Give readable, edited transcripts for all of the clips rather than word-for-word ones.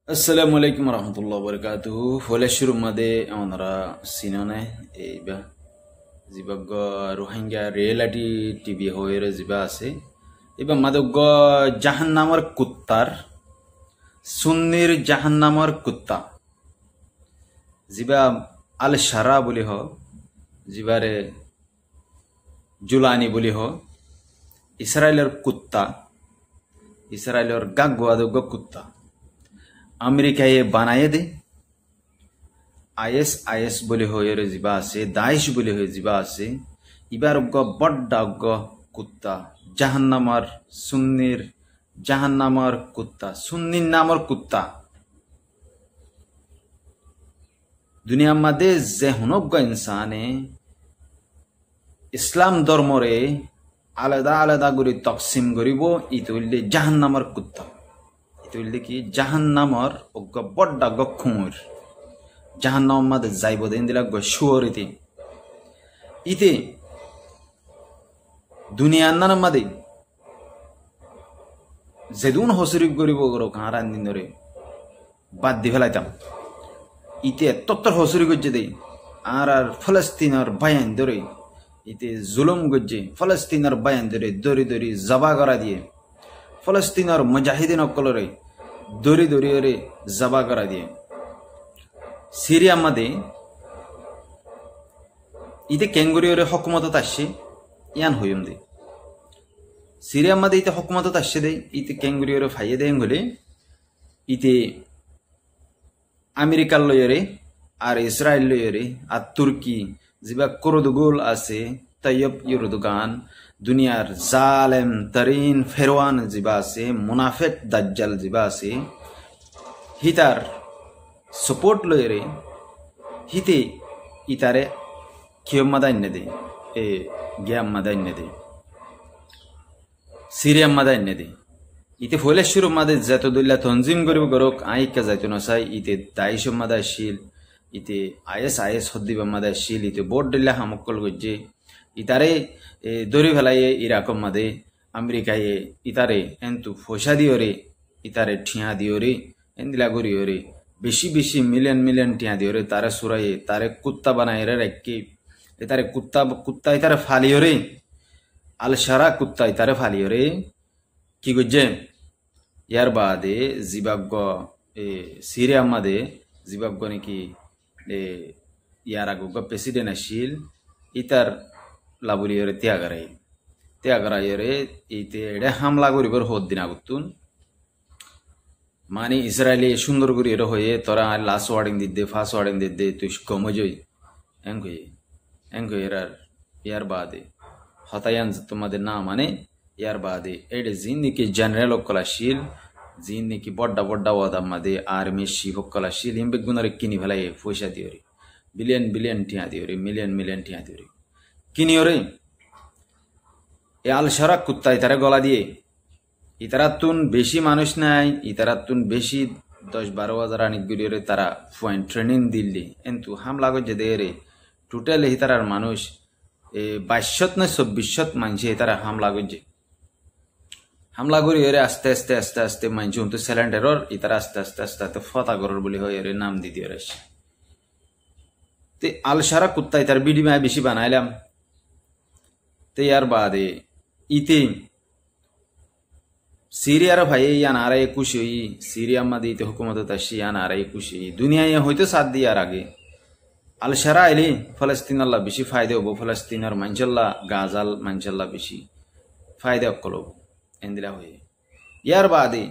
Assalamualaikum warahmatullahi wabarakatuh. Wala shuru made amara sinone eba zibago Rohingya reality TV hoyere ziba ase eba madogo jahannamar kuttar sunnir jahannamar kutta ziba al shara boli ho zibare julani boli ho Israeler kutta Israeler gagwadogo kutta America ये बनाए दे IS बोले हो ये जिबा से Daesh बोले हो जिबा से इबार उग्गा बड्डा उग्गा कुत्ता जहन्नमर सुन्नीर जहन्नमर कुत्ता सुन्नी नामर कुत्ता दुनिया मध्य जेहुनोग्गा इंसाने इस्लाम धर्मरे आलादा आलादा गुरी तकसीम गरीबो इतुल्ले जहन्नमर कुत्ता कि जहन्नमर उग्गा बड्डा गखुर जहन्नम मद जाइबो देंदिला गशुरिति इते दुनिया नन मदे जेदुन होसरिक गरिबो गरो कारान दिनरे बाद दिफलाइताम इते तत्तर होसरिक गजे आर फलस्तीनर बयान दरे इते जुलुम गजे फलस्तीनर बयान दरे दरी दरी जबा करा दिए फलस्तीनर मुजाहिदीन अक्कलरे दोरी दोरी रे जबा करा दिए सिरिया मध्ये इथे केंगुरीवर हुकूमत असते यान होयम दे सिरिया मध्ये इथे हुकूमत असते दे इथे केंगुरीवर फायदे देंगले इथे अमेरिका लोयरे आर इस्राएल लोयरे आ तुर्की जिबा कुर्दुगुल आसे तय्यब युर्दुगान दुनियार जालेम तरीन फेरवान जिबा से मुनाफिक दज्जल जिबा से हितार सपोर्ट लोयरे हिते इतारे कियम मदाइन दे ए ग्याम मदाइन दे सीरिया मदाइन दे इते फोले शुरू मदे जातो दुल्ला तंजीम गरीब गरोक आइक का जातो नसाई इते दाइश मदाशिल इते आईएस हद्दीबा मदाशिल इते बोर्ड दिल्ला हमक्कल गजे इतारे दोरी भलाये इराक मदे अमेरिका ये इतारे एंतु फोशा दियोरे इतारे ठिया दियोरे एंदिला गोरियोरे बेशी बेशी मिलियन ठिया दियोरे तारे सुराये तारे कुत्ता बनाए रे रक्की इतारे कुत्ता इतारे फालियोरे अल शरा कुत्ता इतारे फालियोरे की गुज्जे यार बादे जिबागो सीरिया मदे जिबागो ने की यारागो प्रेसिडेंट अशील इतर लाबुलियोरे त्यागराये इते एडे हमला गरीबर होद दिना गुत्तुन मानी इस्राएली सुंदर गरीर होये तोरा लास वार्डिंग दिद्दे फास वार्डिंग दिद्दे तुश कमजोई एंगो यार बादे हतायान तुम्हारे ना माने यार बादे एडे जिन्नी की जनरल ओक्कलाशील जिन्नी की बड्डा वादा मदे आर्मी शीफ ओक्कलाशील इंबे गुनरे किनी भलाये फोशा दियोरे बिलियन ठिया दियोरे मिलियन ठिया दियोरे किनियोरे आल शरा कुत्ता इतारे गला दिए इतारातुन बेशी मानुष नाई इतारातुन बेशी 10-12 हजार आनिकगुलियोरे तारा पॉइंट ट्रेनिंग दिल्ली एंतु हमला गजे देरे टोटल इतारार मानुष 22 ना 26 मानसे इतारा हमला गरियोरे आस्ते मानसे उंतु सिलेंडरर इतारा आस्ते तो फता गरर बोली होयरे नाम दी दियोरे ते आल शरा कुत्ता इतार बीडी में बेशी बनाइलाम ते यार बादे इते सीरिया रे भाई या नारा कुछ हुई सीरिया मदे इते हुकूमत तशी या नारा कुछ हुई दुनिया ये होते साथ दिया आगे अल शरा इले फलस्तीन अल्लाह बिशी फायदे हो फलस्तीन और मंचल्ला गाजाल मंचल्ला बिशी फायदे अक्कलो इंदिला हुए यार बादे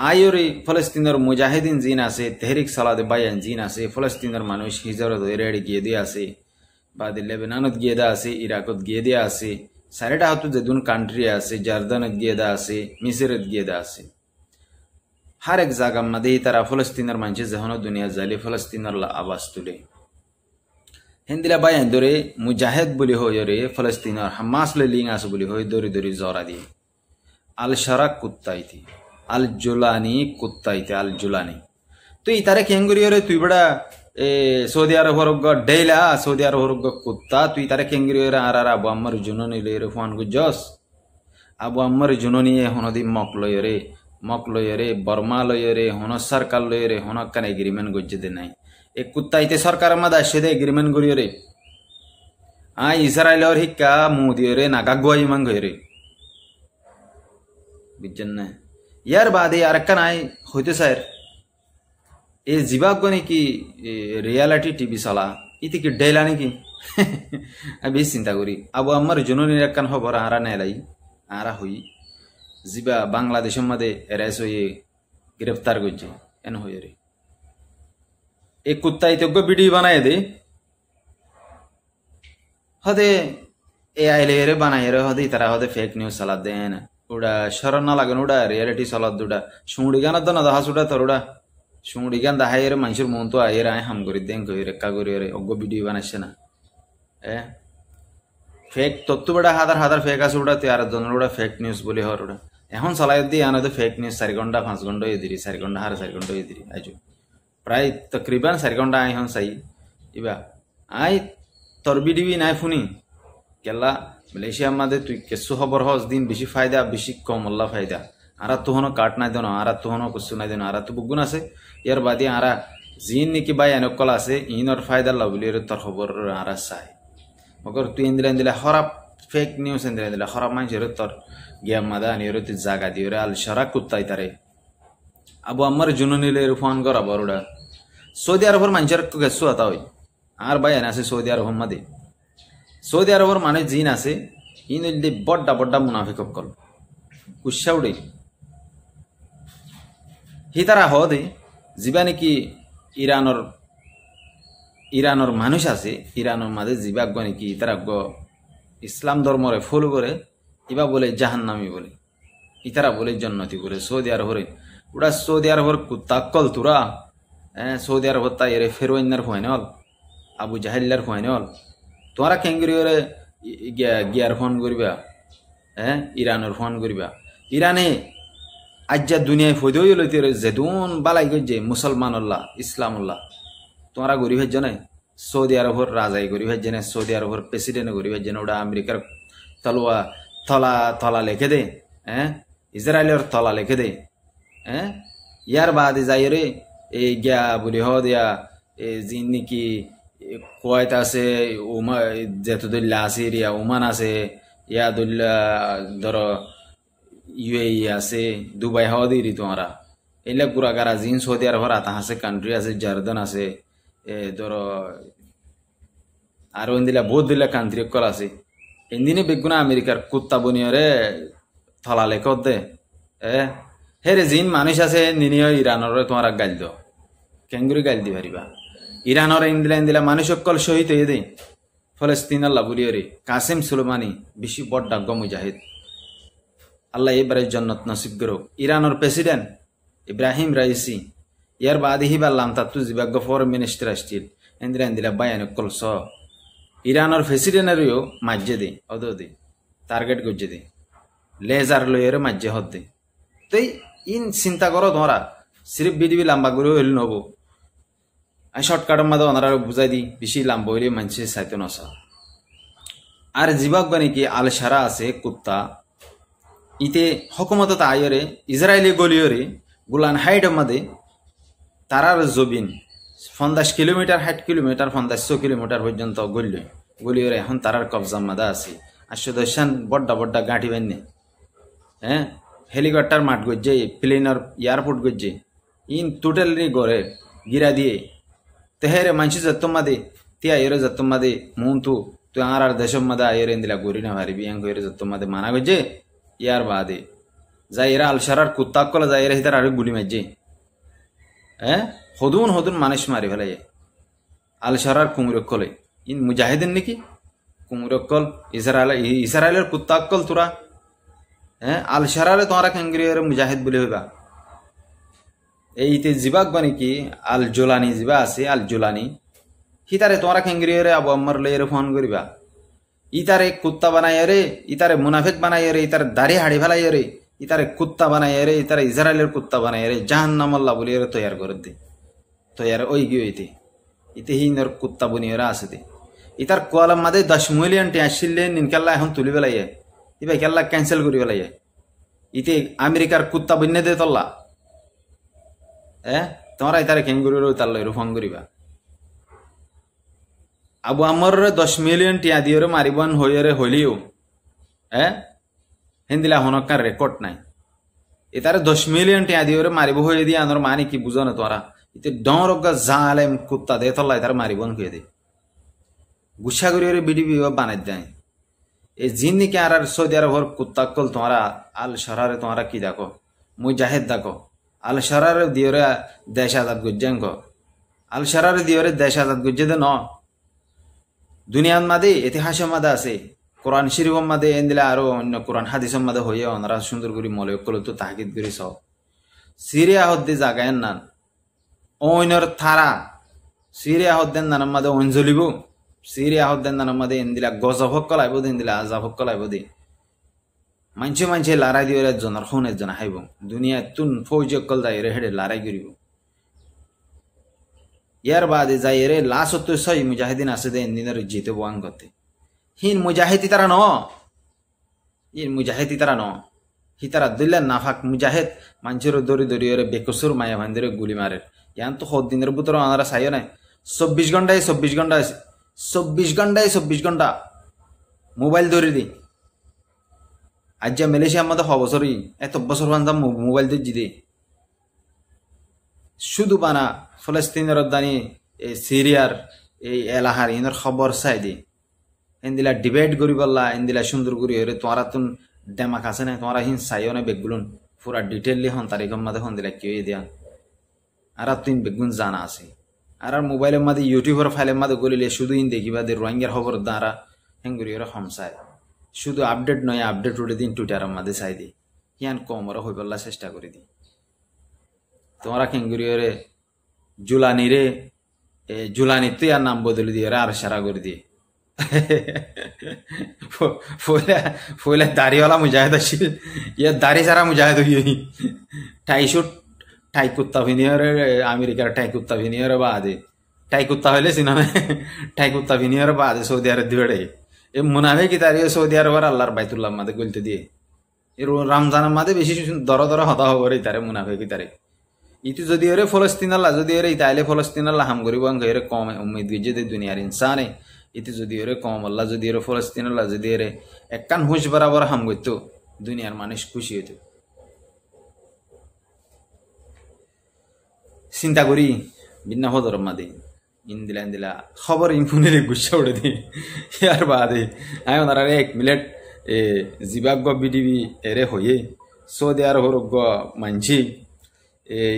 आयोरे फलस्तीन और मुजाहिदीन जीना से तहरीक सलाद बयान जीना से फलस्तीन और मानुष हिजरत रेडी किए दिया से बाद लेबनानत गियदा आसे इराकत गियदा आसे सारेटा हातु जेदुन कंट्री आसे जर्दानत गियदा आसे मिसरत गियदा आसे हर एक जागा मध्ये तारा फलस्तीनर मानचे जहनो दुनिया जाले फलस्तीनर ला आवाज तुले हिंदिला बयान दोरे मुजाहिद बोली हो योरे फलस्तीनर हमास ले लिंग आसे बोली हो दोरी जोरा दिए अल शरा कुत्ता इति अल जुलानी कुत्ता इति अल जुलानी तो इतारे केंगुरी योरे तु बड़ा सऊदी अरब होरग डेला सऊदी अरब होरग कुत्ता तु इतारे केंगुरी योरे आरारा अबु अम्मर जुनोनी ले रे फोन गु जस अबु अम्मर जुनोनी होनदी मकलो योरे মক লয়রে বর্মা লয়রে হন সরকার লয়রে হনক কান এগ্রিমেন্ট গজ্জে দে নাই এ কুত্তাইতে সরকার মাদা আসে দে এগ্রিমেন্ট করিয়রে ইসরায়েলর হিক্কা মুদিয়রে নাগাগুয়াই ইমান গয়রে বুঝছেন না ইয়ার বাদে আরেকটা নাই হইতে স্যার এই জীবাগ্য কি রিয়ালিটি টিভি চলা ইতি কি ডেলা নাকি আমি বেশ চিন্তা করি আবু আমার জননীর একখান খবর আরা নেলাই আরা হই জিবা বাংলাদেশের মধ্যে এরাইস হয়ে গ্রেফতার করছে এন হয়ে রে এই কুত্তাই তো ভিডিও বানায় দে হদে এ আইলে রে বানাই রে হদে তারা হদে ফেক নিউজ চালাত দেন ওটা শরণ না লাগেন ওটা রিয়ালিটি চালাত দুটা শুঁড়ি গানার তো না দাহাস ওটা তোর ওটা শুঁড়ি গান দাহাই রে মানুষের মন তো আইয়ের আয় হাম করি দেন কই রেক্কা করি রে অজ্ঞ ভিডিও বানাইছে না ফেক তত্ত্ব বেড়া হাজার হাজার ফেক আছে ওটা আর জনের ওটা ফেক নিউজ বলে হর ওটা এখন চালাই দিয়ে আনো তো ফেক নিউজ 4 ঘন্টা 5 ঘন্টা এদিরি 4 ঘন্টা 4.5 ঘন্টা এদিরি আইজো প্রায় তকরিবান 4 ঘন্টা আই হন চাই ইবা আই তোর ভিডিও নাই শুনি কেলা মালয়েশিয়া মাঝে তুই কেসু খবর হস দিন বেশি ফায়দা বেশি কম আল্লাহ ফায়দা আর তো হনো কাট নাই দেন আর তো হনো কিছু নাই দেন আর তো বুগুন আছে ইয়ার বাদে আর জিন নাকি বাই এনকল আছে ইনর ফায়দা লাভলি তোর খবর আর চাই মগর তুই ইন্দিলা খারাপ ফেক নিউজ ইন্দিলা খারাপ মানুষের তোর গিয়া মাদা আনিয়ে তুই জাগা দিয়ে আল সারা কুত্তাই তারে আবু আমার জুনুনিলে ফোন করা বড়টা সৌদি আরবের মানুষের গেছো আতা হই আর বাই আছে সৌদি আরব মাদে সৌদি আরবের মানুষ জিন আছে ইন বড্ডা বড্ডা মুনাফিক কল কুসাউড়ে হি তারা হদে যিবা নাকি ইরানোর মানুষ আছে ইরানোর মাঝে যিবাগ্য নাকি তারা ইসলাম ধর্মরে ফলো করে ইবা বলে জাহান্নামি বলে ইতারা বলে জন্নতি বলে সৌদি আরবরে ওটা সৌদি আরবর কুত্তাকল তুরা সৌদি আরবর তাই এরে ফেরোইনার ফুয়াইনল আবু জাহিল্লার ফুয়াইনল তোমরা কেঙ্গুরিওরে গিয়ার ফোন করিবা ইরানোর ফোন করিবা ইরানে আজ্জা দুনিয়ায় ফৈদই লইতে যেদুন বালাই গজ্জে মুসলমানুল্লাহ ইসলামুল্লাহ তোমরা গরিব হজ্জ নাই সৌদি আরবর রাজাই গরিব হজ্জে না সৌদি আরবর প্রেসিডেন্ট গরিব হজ্জে না ওটা আমেরিকার তলোয়া তলা লিখে দে ইসরায়েলের তলা লিখে দে ইয়ার বাদে যাই রে এই গিয়া বলি হ দিয়া জিন নাকি কুয়াইত আছে যেতুদুল্লা আছে ইয়া ওমান আছে ইয়া দুল্লা ধরো ইউএই আছে দুবাই হওয়া দিই তোমরা এলে গুড়াগারা জিন সৌদি আরবের আতা আছে কান্ট্রি আছে জর্দান আছে ধরো আরো দিলা বহুত দিলা কান্ট্রি কল আছে এদিনে বেগুনা আমেরিকার কুত্তা বনিয়রে থলা লেখত দে হেরে জিন মানুষ আছে নিনিয় ইরানর তোমার গাইল দ কেঙ্গুরি গাইল দি পারিবা ইরানর ইন্দিলা মানুষ অকল শহীদ হয়ে দে ফলস্তিন আল্লাহ বলিয়রে কাসেম সুলেমানি বেশি বড় মুজাহিদ আল্লাহ এবারে জন্নত নসিব করো ইরানোর প্রেসিডেন্ট ইব্রাহিম রাইসি ইয়ার বাদে হিবাল্লাম তাতু জিবাগ্য ফরেন মিনিস্টার আসছিল ইন্দিলা বায়ান কল স ইরানোর প্রেসিডেন্টেরও মাজ্জে দে অদো দে টার্গেট করছে দে লেজার লইয়েরও মাজ্জে হত দে তো ইন চিন্তা করো তোমরা সিরিফ বিডিবি লম্বা করে হইল নব আমি শর্টকাটের মাঝে ওনারা বুঝাই দিই বেশি লম্বা হইলে মানুষের সাইতে নসা আর জিবাগ্য নাকি আল সারা আছে কুত্তা ইতে হকুমত আয়রে ইসরায়েলি গলিয়রে গুলান হাইটের মধ্যে তারার জবিন 50 কিলোমিটার 60 কিলোমিটার 500 কিলোমিটার পর্যন্ত গলিয়রে এখন তারার কবজার মাদা আছে আর সুদর্শন বড্ডা গাঁঠি বান্নে হেলিকপ্টার মাঠ গজ্জে প্লেনের এয়ারপোর্ট গজ্জে ইন টোটালি গড়ে গিরা দিয়ে তেহেরে মানুষ যত্তম মাদে তিয়া এরে যত্তম মাদে মন তুই আর দেশের মাদে আয়ের দিলা গড়ি না পারিবি এর যত্তম মাদে মানা গজ্জে ইয়ার বাদে যাই এরা আলসারার কুত্তাক কলে যাই এরা হিতার আরো গুলি মারছে হদুন মানুষ মারি ফেলাই আলসারার কুমুরকলে ইন মুজাহিদিন নাকি কুমুরকল ইসরায়েলের কুত্তাক কল তোরা আলসারারে তোমরা কেঙ্গিরিয়রে মুজাহিদ বলে হইবা এইতে জিবাক বানি কি আল জোলানি জিবা আছে আল জোলানি হিতারে তোমরা কেঙ্গিরিয়রে আবু আম্মার লইরে ফোন করিবা ইতারে কুত্তা বানাই রে ইতারে মুনাফিক বানাই রে ইতারে দাড়ি হাড়ি ফেলাই রে ইতারে কুত্তা বানাই রে ইতারে ইসরায়েলের কুত্তা বানাই রে জাহান্নাম আল্লাহ বলি রে তৈয়ার করে দে তৈয়ার ওই গিয়ে ইতে হিন্দর কুত্তা বনিয়রা আছে দে ইতার কোয়ালাম মাদে 10 মিলিয়ন টি আসলে নিনকাল্লা এখন তুলি বেলাই ইবা কেল্লা ক্যান্সেল করি বেলাই ইতে আমেরিকার কুত্তা বন্যে দে তল্লা তোমরা ইতারে কেঙ্গুরুর তার লই রূপং করিবা আবু আমর 10 মিলিয়ন টিয়া দিয়ে মারিবন হইরে হইলিও হিন্দিলা হনকার রেকর্ড নাই এটারে 10 মিলিয়ন টিয়া দিয়ে মারিব হয়ে দিয়ে আনর মানে কি বুঝো না তোরা ইতে ডরগা জালেম কুত্তা দে তল্লা ইতারে মারিবন হয়ে দে গুসা করি বিডি বানাই দেয় এই জিন্দিকে আর সৌদি আরবর কুত্তা কল তোমরা আল শরারে তোমরা কি দেখো মুজাহিদ দেখো আল শরারে দিয়ে দেশ আজাদ গুজ্জাঙ্গ আল শরারে দিয়ে দেশ আজাদ গুজ্জে দে ন দুনিয়ার মাদে ইতিহাসের মাদে আছে কোরআন শরীফের মাদে এন্দিলা আরো অন্য কোরআন হাদিসের মাদে হয়ে ওনারা সুন্দর করে মলে কল তো তাকিদ করি সব সিরিয়া হদ্দে জাগায় নান ওইনর থারা সিরিয়া হদ্দেন নানার মাদে অঞ্জলিব সিরিয়া হদ্দেন নানার মাদে এন্দিলা গজব হক্কল আইব দে এন্দিলা আজাব হক্কল আইব দে মানছে লড়াই দিয়ে জনের খুনের জন হাইব দুনিয়া তুন ফৌজ অক্কল যাই রে হেডে লড়াই করিব ইয়ার বাদে যাই রে লাশ তো সই মুজাহিদিন আছে দে দিনের জিতে বাং করতে হিন মুজাহিদি তারা ন ইন মুজাহিদি তারা ন হিতারা দিল্লা নাফাক মুজাহিদ মানুষের দড়ি দড়ি রে বেকসুর মায়া ভান্দিরে গুলি মারে ইয়ান তো সদ দিনের ভিতর আনারা চাইও নাই 24 ঘন্টায় 24 ঘন্টা মোবাইল ধরে দি আজ যা মালয়েশিয়ার মধ্যে বছরই এত বছর বান্ধব মোবাইল দিয়ে দে শুধু বানা ফলস্তিনের দানি এই সিরিয়ার এই এলাহার ইনর খবর চাই দি এন্দিলা ডিবেট করি বললা এন্দিলা সুন্দর করি হরে তোমরা তুন ডেমাক আছে না তোমরা হিন চাইও না বেগুন পুরা ডিটেললি হন তারিখের মধ্যে হন দিলা কেউ দিয়া আর তুই বেগুন জানা আছে আর মোবাইলের মধ্যে ইউটিউবের ফাইলের মধ্যে গলিলে শুধু ইন দেখিবা দে রোহিঙ্গার খবর দ্বারা হেঙ্গুরি ওরা হমসায় শুধু আপডেট নয় আপডেট উঠে দিন টুইটারের মধ্যে চাই দি ইয়ান কম ওরা হই বললা চেষ্টা করে দি তোমরা হেঙ্গুরি ওরে জুলানিতে আর নাম বদলে দিয়ে আর সারা করে দিয়ে ফলে দাড়িওয়ালা মুজাহিদ আসছিল ইয়ার দাড়ি সারা মুজাহিদ হই টাই কুত্তা ভিনিয়রে আমেরিকার টাই কুত্তা ভিনিয়রে বাদে টাই কুত্তা হইলে সিনামে টাই কুত্তা ভিনিয়রে বাদে সৌদি আরব দিয়ে এ মুনাফে কি তার সৌদি আরবের আল্লাহর বাইতুল্লাহ মাদে গলতে দিয়ে এর রমজানের মাদে বেশি দর হতা হব রে তারে মুনাফে কি তারে ইতি যদি ওরে ফলস্তিন আল্লাহ যদি ওরে তাইলে ফলস্তিন আল্লাহ হাম করিব এর কম উম্মিদ গিয়ে যে দুনিয়ার ইনসানে ইতি যদি ওরে কম আল্লাহ যদি ওরে ফলস্তিন আল্লাহ যদি এরে একখান হুঁশ বরাবর হাম করতো দুনিয়ার মানুষ খুশি হইত চিন্তা করি বিনা হদর মাদে ইন্দিলা খবর ইনফুনিরে গুসা উড়ে দি ইয়ার বাদে আমি ওনারা 1 মিনিট জিবাগ বিডিবি এরে হয়ে সৌদি আরব মানছি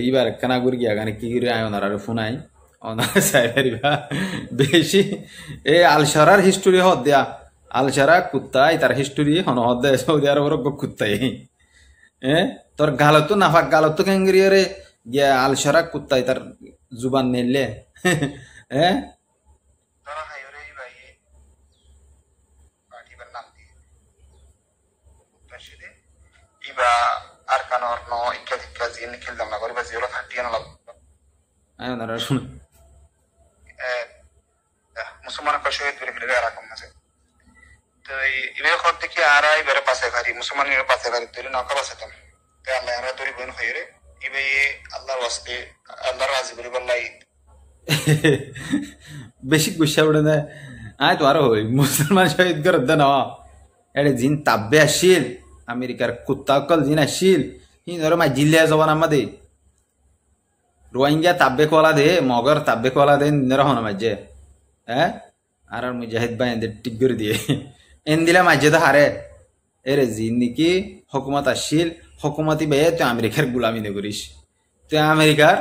এবার কানা করি গিয়া গানে কি করে আয় ওনারা ফোনাই ওনারা চাইবা বেশি আলসারার হিস্টোরি হদ দেয়া আলসারা কুত্তাই তার হিস্টোরি হন হদ দেয় সৌদি আরবের কুত্তাই তোর গালত নাফাক গালত কেঙ্গিরি রে গিয়া আলসারা কুত্তাই তার জুবান নিলে Arkanor no ikkazi nikildam na gori basi ola thatiyan la ayo nara shun musulman ka shoyed bere bere arakom nase to ibe khotte ki arai bere pase gari musulman ni pase gari tori na ka basatam te Allah ara tori bon khoyre ibe Allah waste Allah razi bere wallahi বেশি গুসা উড়ে না আয় তো আরো হই মুসলমান শহীদ করে দেন এড়ে জিন তাব্বে আসিল আমেরিকার কুত্তা অকল জিন আসিল হি ধরো মা জিল্লিয়া জবান আমাদের রোহিঙ্গা তাব্বে কলা দে মগর তাব্বে কলা দে নিরা হন মাঝে আর মুজাহিদ ভাই এদের টিক করে দিয়ে এন্দিলা মাঝে তো হারে এরে জিন নাকি হকুমত আসিল হকুমতি বে তুই আমেরিকার গুলামি নে করিস তুই আমেরিকার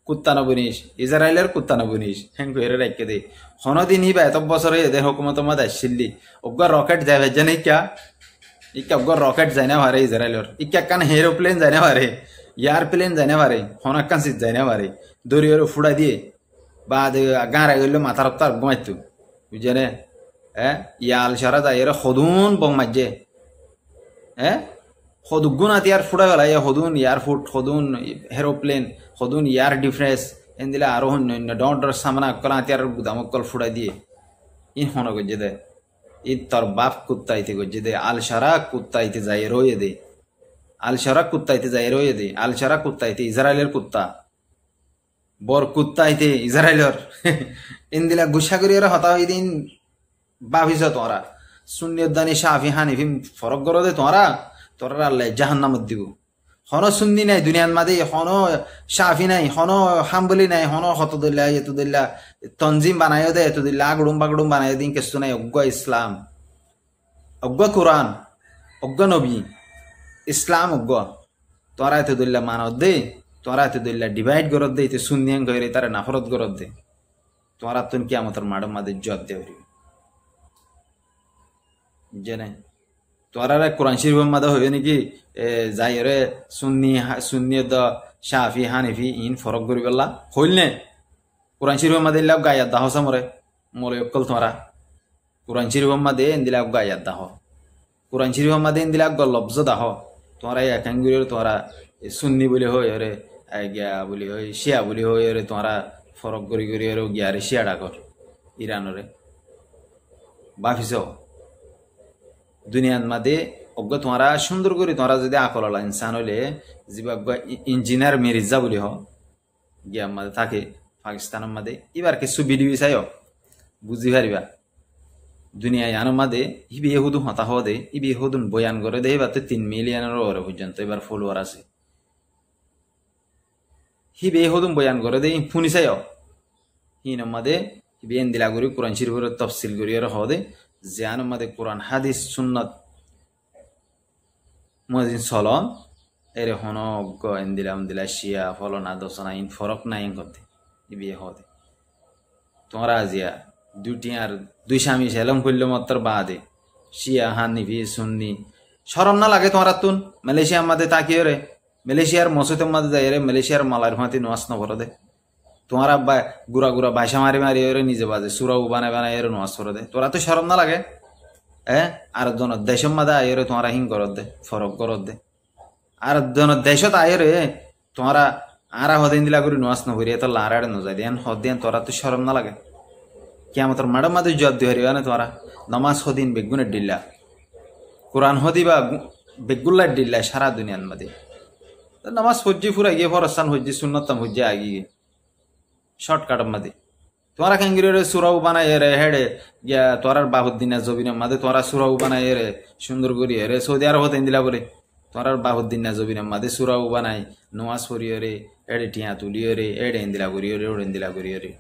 কুত্তা নবনিস ইসরায়েলের কুত্তা নবনিস হ্যাঁ এর রাখকে দে হনদিন হি বা এত বছর এদের হকুমত মত আসছিলি ওগর রকেট যায় ভেজা নেই ক্যা ইকা ওগর রকেট যায় না পারে ইসরায়েলের ইকা কান এরোপ্লেন যায় না পারে এয়ারপ্লেন যায় না পারে হনাকান সিট যায় না পারে দরিয়ার ফুড়া দিয়ে বা গাঁড়া গেলে মাথার তার ঘুমাইতো বুঝে ইয়াল সারা যায় এরা সদুন বং মাঝে সদুগুণ আতিয়ার ফুড়া গেলা সদুন এয়ারফোর্ট সদুন এরোপ্লেন সদুন ইয়ার ডিফ্রেন্স এন দিলে আরো অন্য ডর সামনা কলা আতিয়ার গুদামকল ফুড়া দিয়ে ইন হন গজে দে ই তোর বাপ কুত্তাইতে গজে দে আল সারা কুত্তাইতে যাই রয়ে দে আল শারা কুত্তাইতে যাই রয়ে দে আল শারা কুত্তাইতে ইসরায়েলের কুত্তা বর কুত্তাইতে ইসরায়েলের ইন্দিলা গুসা করিয়ে হতা হই দিন ভাবিস তোরা সুন্নিয়দানি শাফি হানিফি ফরক করো দে তোরা আল্লাহ জাহান্নামত দিব হন সুন্নি নাই দুনিয়ার মাঝে হন শাফি নাই হন হাম্বলি নাই হন হতদুল্লাহ এতুদুল্লাহ তনজিম বানাইও দে এতুদুল্লাহ আগড়ুম বাগড়ুম বানাই দিন কেসু নাই অজ্ঞ ইসলাম অজ্ঞ কোরআন অজ্ঞ নবী ইসলাম অজ্ঞ তোরা এতুদুল্লাহ মানত দে তোরা এতুদুল্লাহ ডিভাইড করত দে এতে সুন্নিয়াং করে তারা নাফরত করত দে তোরা তুন কিয়ামতের মাঠের মাঝে জব দে জেনে তোরা কোরআন শরীফের মাঝে হইবে নাকি যাই রে সুন্নি শাফি হানিফি ইন ফরক করি পেলা হইল নে কোরআন শরীফের মাঝে ইল্লা গায়াত দাহ সামরে মলে অকল তোরা কোরআন শরীফের মাঝে ইন্দিলা গায়াত দাহ কোরআন শরীফের মাঝে ইন্দিলা লব্জ দাহ তোরা একাঙ্গুরি তোরা সুন্নি বলি হই রে গিয়া বলি হই শিয়া বলি হই রে তোরা ফরক করি করি গিয়া রে শিয়া ডাকর ইরানরে বাফিস দুনিয়ার মাঝে অজ্ঞ তোমরা সুন্দর করে তোমরা যদি আকললা ইনসান হলে যা ইঞ্জিনিয়ার মির্জা বলি হ গিয়া মাঝে থাকে পাকিস্তানের মাঝে এবার কিছু ভিডিও চাই বুঝি পারিবা দুনিয়ায় আনো মাঝে ইবি এহুদু হতা হওয়া দে ইবি এহুদুন বয়ান করে দে এবার তো 3 মিলিয়নের ওরে পর্যন্ত এবার ফলোয়ার আছে হিবে এহুদুন বয়ান করে দে ফুনি চাই হিন মাঝে হিবি এন্দিলা করি কোরআন শরীফের তফসিল করি আর হওয়া দে যে আনো মাঝে কোরআন হাদিস সুন্নত মদিন চলন এরে হন অজ্ঞ এন্দিলা শিয়া ফলনা দশনা ইন ফরক নাই করতে ইবি হদে তোমরা আজিয়া দুটি আর দুই স্বামী সেলম করলে মাত্র বাদে শিয়া হানিফি সুন্নি শরম না লাগে তোমরা তুন মালয়েশিয়ার মাঝে তাকিয়ে রে মালয়েশিয়ার মসজিদের মাঝে যাই রে মালয়েশিয়ার মালার ভাতি নোয়াস ন করে দে তোমরা গুড়া গুড়া ভাষা মারি মারি এরে নিজে বাজে সুরাও বানায় বানায় এর নোয়াস করে দে তোরা তো শরম না লাগে আর জন দেশের মাঝে আয়রে তোমরা হিং করত দে ফরক করত দে আর জন দেশত আয়রে তোমরা আরা হদিন দিলা করে নোয়াস ন করি এত লারাড়ে নজাই দেন হদিন তোরা তো শরম না লাগে কিয়ামতের মাঠের মাঝে জব দিয়ে হারিবা না তোরা নমাজ হদিন বেগুনের ডিল্লা কোরআন হদিবা বেগুল্লার ডিল্লা সারা দুনিয়ার মাঝে নমাজ হজ্জি ফুরা গিয়ে ফরস্তান হজ্জি সুন্নতম হজ্জি আগিয়ে শর্টকাটের মাঝে তোরা খেঙ্গিরে সুরাও বানাই রে হেডে গিয়া তোরার বাহুদ্দিনের জবিনের মাঝে তোরা সুরাও বানাই রে সুন্দর করি রে সৌদি আরব হতে দিলা বলে তোরার বাহুদ্দিনের জবিনের মাঝে সুরাও বানাই নোয়াজ করিয়ে রে এডে টিয়া তুলিয়ে রে এডে ইন্দিলা করিয়ে রে ওড়ে ইন্দিলা করিয়ে রে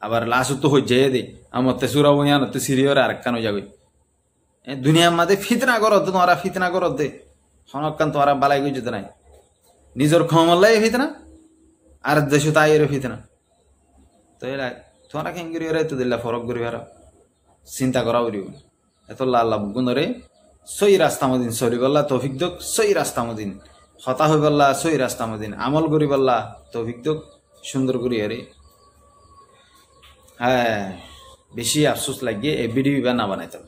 আবার লাস্ট তো হজ্জে দে আমার তে সুরাও ইয়ান তো সিরিয়র আর কানো যাবে দুনিয়ার মাঝে ফিতনা করত তোরা ফিতনা করত দে হনকান তোরা বালাই গই যেতে নাই নিজের ক্ষমল্লাই ফিতনা আর দেশ তাই এর ফিতনা তো এরা তোরা কেঙ্গিরি রে তো দিল্লা ফরক করি আর চিন্তা করা উড়িব এত লাল গুণরে সই রাস্তা মদিন সরি বললা তৌফিক দোক সই রাস্তা মদিন হতা হই বললা সই রাস্তা মদিন আমল করি বললা তৌফিক দোক সুন্দর করি আরে হ্যাঁ বেশি আফসোস লাগিয়ে এ ভিডিও না বানাইতাম